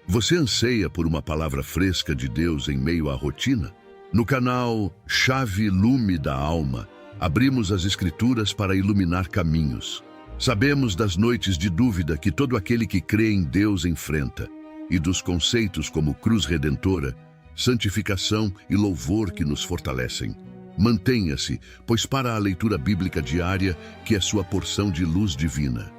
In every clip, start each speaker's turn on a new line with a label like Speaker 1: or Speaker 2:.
Speaker 1: Você anseia por uma palavra fresca de Deus em meio à rotina? No canal Chave Lume da Alma, abrimos as Escrituras para iluminar caminhos. Sabemos das noites de dúvida que todo aquele que crê em Deus enfrenta, e dos conceitos como cruz redentora, santificação e louvor que nos fortalecem. Mantenha-se, pois para a leitura bíblica diária, que é sua porção de luz divina.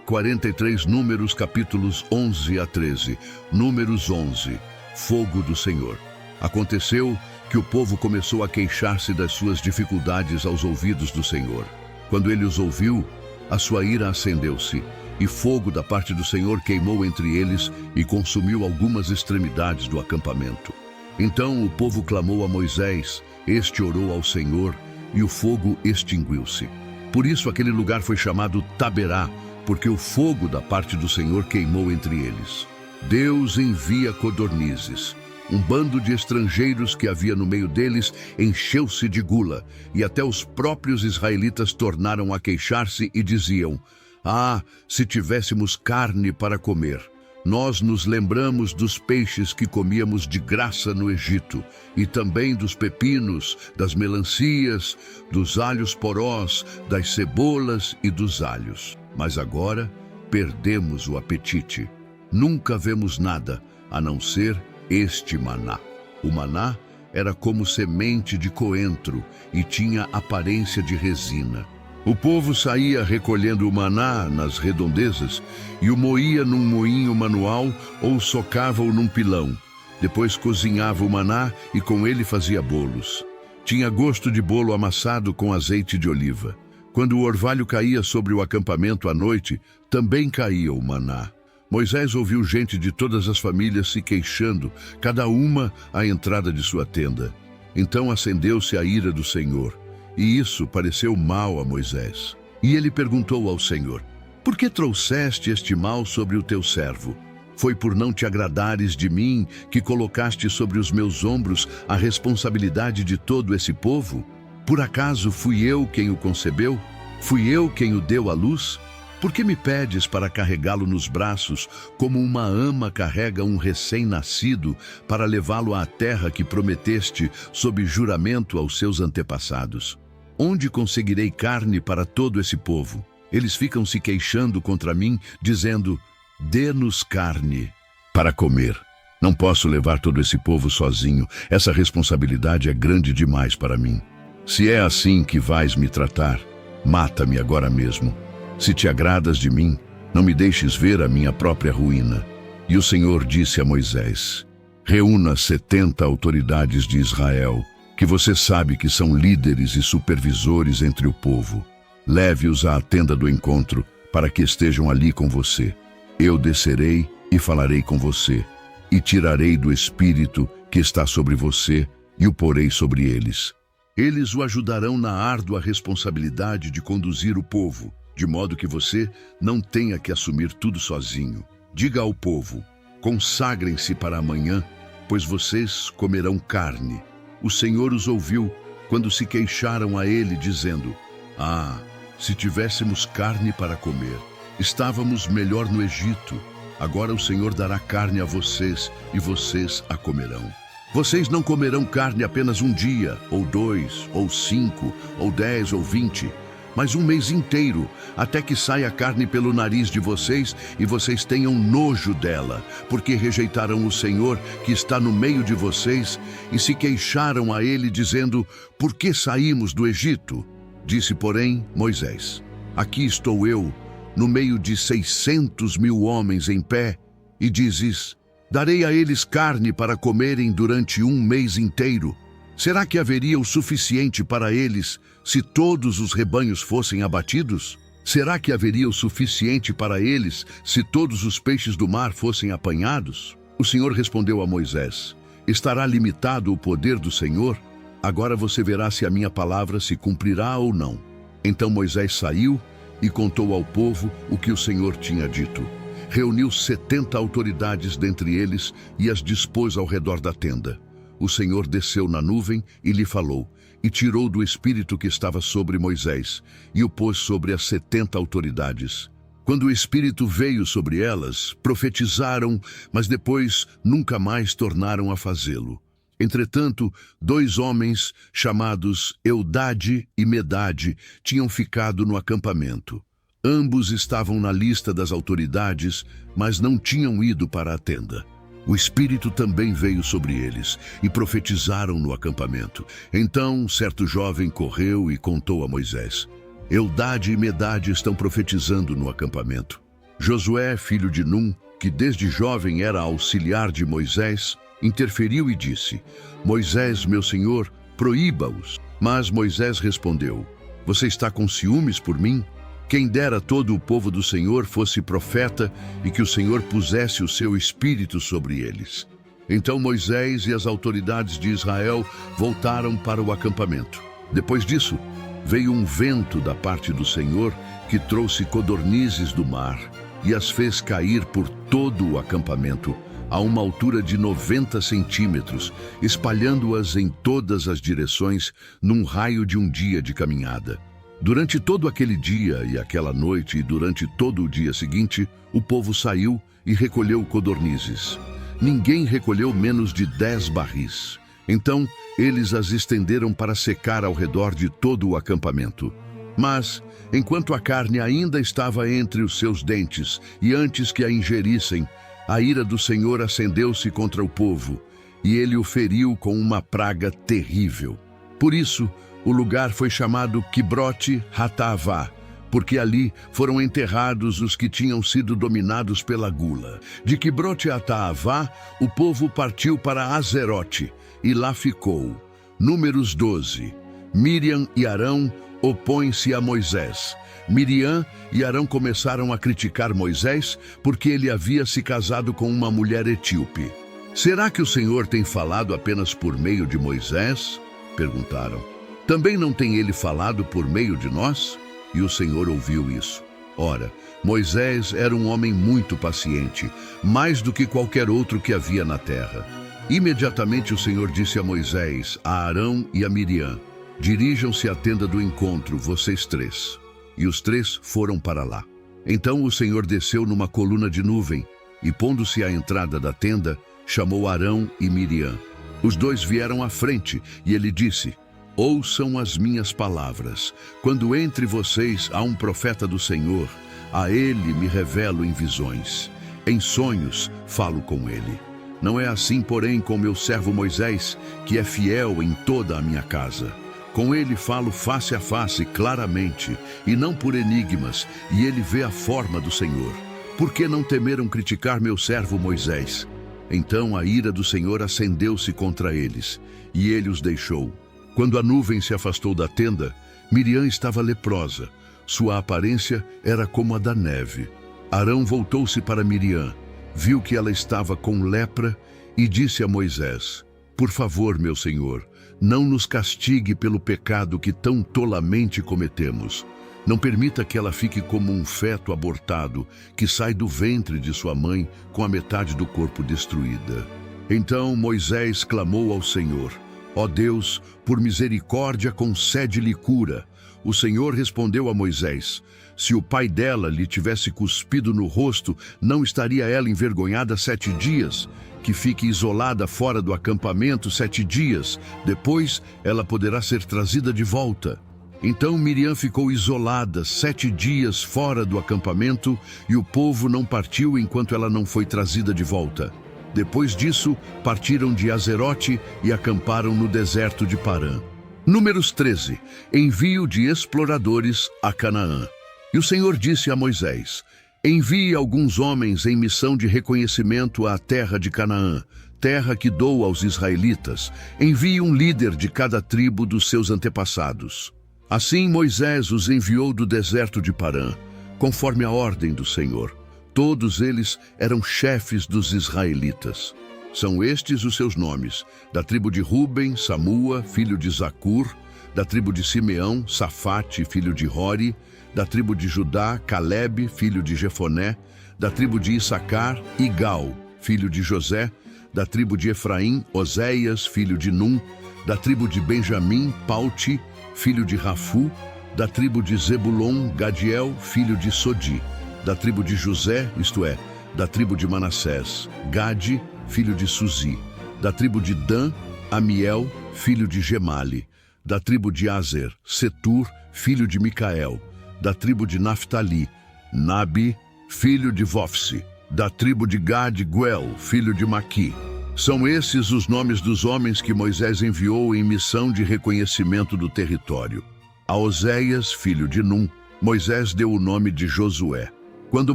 Speaker 1: 43 Números, capítulos 11 a 13. Números 11. Fogo do Senhor. Aconteceu que o povo começou a queixar-se das suas dificuldades aos ouvidos do Senhor. Quando ele os ouviu, a sua ira acendeu-se, e fogo da parte do Senhor queimou entre eles e consumiu algumas extremidades do acampamento. Então o povo clamou a Moisés, este orou ao Senhor, e o fogo extinguiu-se. Por isso aquele lugar foi chamado Taberá, porque o fogo da parte do Senhor queimou entre eles. Deus envia codornizes. Um bando de estrangeiros que havia no meio deles encheu-se de gula, e até os próprios israelitas tornaram a queixar-se e diziam: "Ah, se tivéssemos carne para comer! Nós nos lembramos dos peixes que comíamos de graça no Egito, e também dos pepinos, das melancias, dos alhos porós, das cebolas e dos alhos. Mas agora perdemos o apetite. Nunca vemos nada, a não ser este maná." O maná era como semente de coentro e tinha aparência de resina. O povo saía recolhendo o maná nas redondezas e o moía num moinho manual ou socava-o num pilão. Depois cozinhava o maná e com ele fazia bolos. Tinha gosto de bolo amassado com azeite de oliva. Quando o orvalho caía sobre o acampamento à noite, também caía o maná. Moisés ouviu gente de todas as famílias se queixando, cada uma à entrada de sua tenda. Então acendeu-se a ira do Senhor, e isso pareceu mal a Moisés. E ele perguntou ao Senhor: "Por que trouxeste este mal sobre o teu servo? Foi por não te agradares de mim que colocaste sobre os meus ombros a responsabilidade de todo esse povo? Por acaso fui eu quem o concebeu? Fui eu quem o deu à luz? Por que me pedes para carregá-lo nos braços, como uma ama carrega um recém-nascido, para levá-lo à terra que prometeste sob juramento aos seus antepassados? Onde conseguirei carne para todo esse povo? Eles ficam se queixando contra mim, dizendo: dê-nos carne para comer. Não posso levar todo esse povo sozinho. Essa responsabilidade é grande demais para mim. Se é assim que vais me tratar, mata-me agora mesmo. Se te agradas de mim, não me deixes ver a minha própria ruína." E o Senhor disse a Moisés: "Reúna 70 autoridades de Israel, que você sabe que são líderes e supervisores entre o povo. Leve-os à tenda do encontro, para que estejam ali com você. Eu descerei e falarei com você, e tirarei do espírito que está sobre você e o porei sobre eles. Eles o ajudarão na árdua responsabilidade de conduzir o povo, de modo que você não tenha que assumir tudo sozinho. Diga ao povo: consagrem-se para amanhã, pois vocês comerão carne." O Senhor os ouviu quando se queixaram a ele, dizendo: "Ah, se tivéssemos carne para comer, estávamos melhor no Egito. Agora o Senhor dará carne a vocês e vocês a comerão. Vocês não comerão carne apenas um dia, ou 2, ou 5, ou 10, ou 20, mas um mês inteiro, até que saia carne pelo nariz de vocês e vocês tenham nojo dela, porque rejeitaram o Senhor que está no meio de vocês e se queixaram a ele, dizendo: por que saímos do Egito?" Disse, porém, Moisés: "Aqui estou eu, no meio de 600.000 homens em pé, e dizes: darei a eles carne para comerem durante um mês inteiro. Será que haveria o suficiente para eles se todos os rebanhos fossem abatidos? Será que haveria o suficiente para eles se todos os peixes do mar fossem apanhados?" O Senhor respondeu a Moisés: "Estará limitado o poder do Senhor? Agora você verá se a minha palavra se cumprirá ou não." Então Moisés saiu e contou ao povo o que o Senhor tinha dito. Reuniu 70 autoridades dentre eles e as dispôs ao redor da tenda. O Senhor desceu na nuvem e lhe falou, e tirou do espírito que estava sobre Moisés, e o pôs sobre as 70 autoridades. Quando o Espírito veio sobre elas, profetizaram, mas depois nunca mais tornaram a fazê-lo. Entretanto, 2 homens, chamados Eudade e Medade, tinham ficado no acampamento. Ambos estavam na lista das autoridades, mas não tinham ido para a tenda. O Espírito também veio sobre eles, e profetizaram no acampamento. Então, certo jovem correu e contou a Moisés: Eudade e Medade estão profetizando no acampamento. Josué, filho de Num, que desde jovem era auxiliar de Moisés, interferiu e disse: Moisés, meu senhor, proíba-os. Mas Moisés respondeu: Você está com ciúmes por mim? Quem dera todo o povo do Senhor fosse profeta e que o Senhor pusesse o seu espírito sobre eles. Então Moisés e as autoridades de Israel voltaram para o acampamento. Depois disso, veio um vento da parte do Senhor que trouxe codornizes do mar e as fez cair por todo o acampamento, a uma altura de 90 centímetros, espalhando-as em todas as direções num raio de um dia de caminhada. Durante todo aquele dia e aquela noite e durante todo o dia seguinte, o povo saiu e recolheu codornizes. Ninguém recolheu menos de 10 barris. Então, eles as estenderam para secar ao redor de todo o acampamento. Mas, enquanto a carne ainda estava entre os seus dentes e antes que a ingerissem, a ira do Senhor acendeu-se contra o povo, e ele o feriu com uma praga terrível. Por isso, o lugar foi chamado Quibrote Hatavá, porque ali foram enterrados os que tinham sido dominados pela gula. De Quibrote Hatavá, o povo partiu para Azerote, e lá ficou. Números 12. Miriam e Arão opõem-se a Moisés. Miriam e Arão começaram a criticar Moisés porque ele havia se casado com uma mulher etíope. Será que o Senhor tem falado apenas por meio de Moisés? Perguntaram. Também não tem ele falado por meio de nós? E o Senhor ouviu isso. Ora, Moisés era um homem muito paciente, mais do que qualquer outro que havia na terra. Imediatamente o Senhor disse a Moisés, a Arão e a Miriam: Dirijam-se à tenda do encontro, vocês 3. E os 3 foram para lá. Então o Senhor desceu numa coluna de nuvem e, pondo-se à entrada da tenda, chamou Arão e Miriam. Os 2 vieram à frente e ele disse: Ouçam as minhas palavras. Quando entre vocês há um profeta do Senhor, a ele me revelo em visões. Em sonhos falo com ele. Não é assim, porém, com meu servo Moisés, que é fiel em toda a minha casa. Com ele falo face a face, claramente, e não por enigmas, e ele vê a forma do Senhor. Por que não temeram criticar meu servo Moisés? Então a ira do Senhor acendeu-se contra eles, e ele os deixou. Quando a nuvem se afastou da tenda, Miriam estava leprosa. Sua aparência era como a da neve. Arão voltou-se para Miriam, viu que ela estava com lepra e disse a Moisés: Por favor, meu senhor, não nos castigue pelo pecado que tão tolamente cometemos. Não permita que ela fique como um feto abortado que sai do ventre de sua mãe com a metade do corpo destruída. Então Moisés clamou ao Senhor: Ó Deus, por misericórdia concede-lhe cura. O Senhor respondeu a Moisés: Se o pai dela lhe tivesse cuspido no rosto, não estaria ela envergonhada 7 dias? Que fique isolada fora do acampamento 7 dias. Depois, ela poderá ser trazida de volta. Então Miriam ficou isolada 7 dias fora do acampamento e o povo não partiu enquanto ela não foi trazida de volta. Depois disso, partiram de Azerote e acamparam no deserto de Parã. Números 13. Envio de exploradores a Canaã. E o Senhor disse a Moisés: Envie alguns homens em missão de reconhecimento à terra de Canaã, terra que dou aos israelitas. Envie um líder de cada tribo dos seus antepassados. Assim Moisés os enviou do deserto de Parã, conforme a ordem do Senhor. Todos eles eram chefes dos israelitas. São estes os seus nomes: da tribo de Ruben, Samua, filho de Zacur; da tribo de Simeão, Safate, filho de Hori; da tribo de Judá, Calebe, filho de Jefoné; da tribo de Issacar, Igal, filho de José; da tribo de Efraim, Oséias, filho de Num; da tribo de Benjamim, Palti, filho de Rafu; da tribo de Zebulon, Gadiel, filho de Sodi; Da tribo de José, isto é, da tribo de Manassés, Gade, filho de Suzi. Da tribo de Dan, Amiel, filho de Gemali. Da tribo de Azer, Setur, filho de Micael. Da tribo de Naftali, Nabi, filho de Vofsi. Da tribo de Gad, Guel, filho de Maqui. São esses os nomes dos homens que Moisés enviou em missão de reconhecimento do território. A Oséias, filho de Num, Moisés deu o nome de Josué. Quando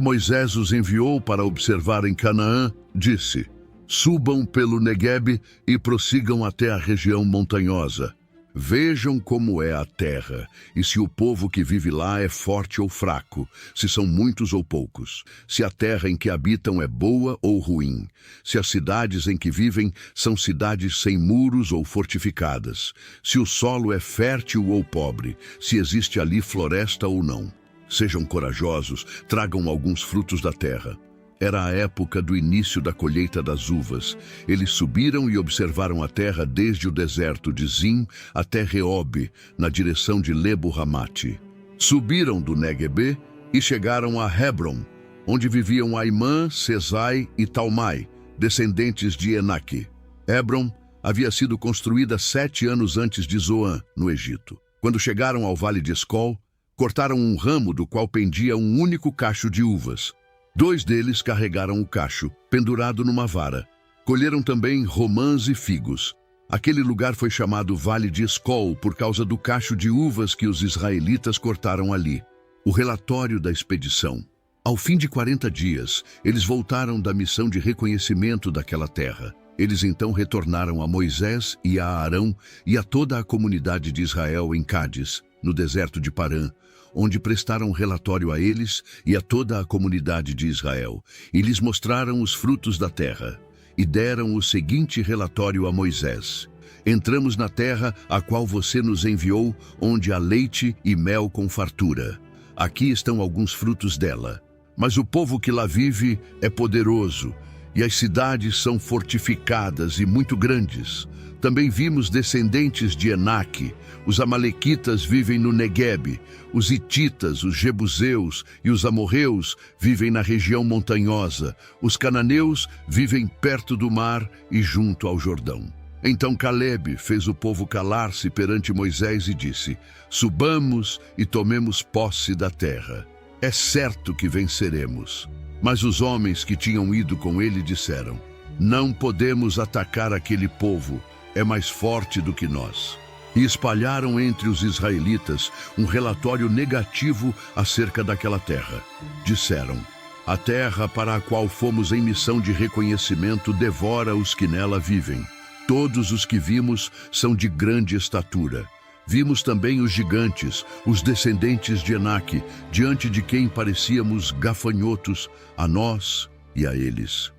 Speaker 1: Moisés os enviou para observar em Canaã, disse: subam pelo Neguebe e prossigam até a região montanhosa. Vejam como é a terra, e se o povo que vive lá é forte ou fraco, se são muitos ou poucos, se a terra em que habitam é boa ou ruim, se as cidades em que vivem são cidades sem muros ou fortificadas, se o solo é fértil ou pobre, se existe ali floresta ou não. Sejam corajosos, tragam alguns frutos da terra. Era a época do início da colheita das uvas. Eles subiram e observaram a terra desde o deserto de Zim até Reob, na direção de Lebo-Ramate. Subiram do Neguebe e chegaram a Hebron, onde viviam Aimã, Sesai e Talmai, descendentes de Enaque. Hebron havia sido construída 7 anos antes de Zoan, no Egito. Quando chegaram ao vale de Escol, cortaram um ramo do qual pendia um único cacho de uvas. 2 deles carregaram o cacho, pendurado numa vara. Colheram também romãs e figos. Aquele lugar foi chamado Vale de Escol por causa do cacho de uvas que os israelitas cortaram ali. O relatório da expedição. Ao fim de 40 dias, eles voltaram da missão de reconhecimento daquela terra. Eles então retornaram a Moisés e a Arão e a toda a comunidade de Israel em Cádiz, no deserto de Parã, onde prestaram relatório a eles e a toda a comunidade de Israel, e lhes mostraram os frutos da terra, e deram o seguinte relatório a Moisés: entramos na terra a qual você nos enviou, onde há leite e mel com fartura. Aqui estão alguns frutos dela. Mas o povo que lá vive é poderoso, e as cidades são fortificadas e muito grandes. Também vimos descendentes de Enaque. Os amalequitas vivem no Neguebe. Os hititas, os jebuseus e os amorreus vivem na região montanhosa. Os cananeus vivem perto do mar e junto ao Jordão. Então Calebe fez o povo calar-se perante Moisés e disse: subamos e tomemos posse da terra. É certo que venceremos. Mas os homens que tinham ido com ele disseram: não podemos atacar aquele povo, é mais forte do que nós. E espalharam entre os israelitas um relatório negativo acerca daquela terra. Disseram: a terra para a qual fomos em missão de reconhecimento devora os que nela vivem. Todos os que vimos são de grande estatura. Vimos também os gigantes, os descendentes de Enaque, diante de quem parecíamos gafanhotos, a nós e a eles.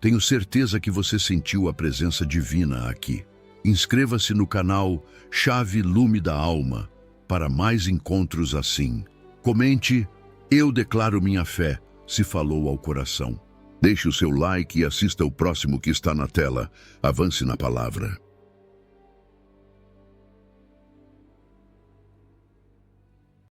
Speaker 1: Tenho certeza que você sentiu a presença divina aqui. Inscreva-se no canal Chave Lume da Alma para mais encontros assim. Comente: eu declaro minha fé, se falou ao coração. Deixe o seu like e assista o próximo que está na tela. Avance na palavra.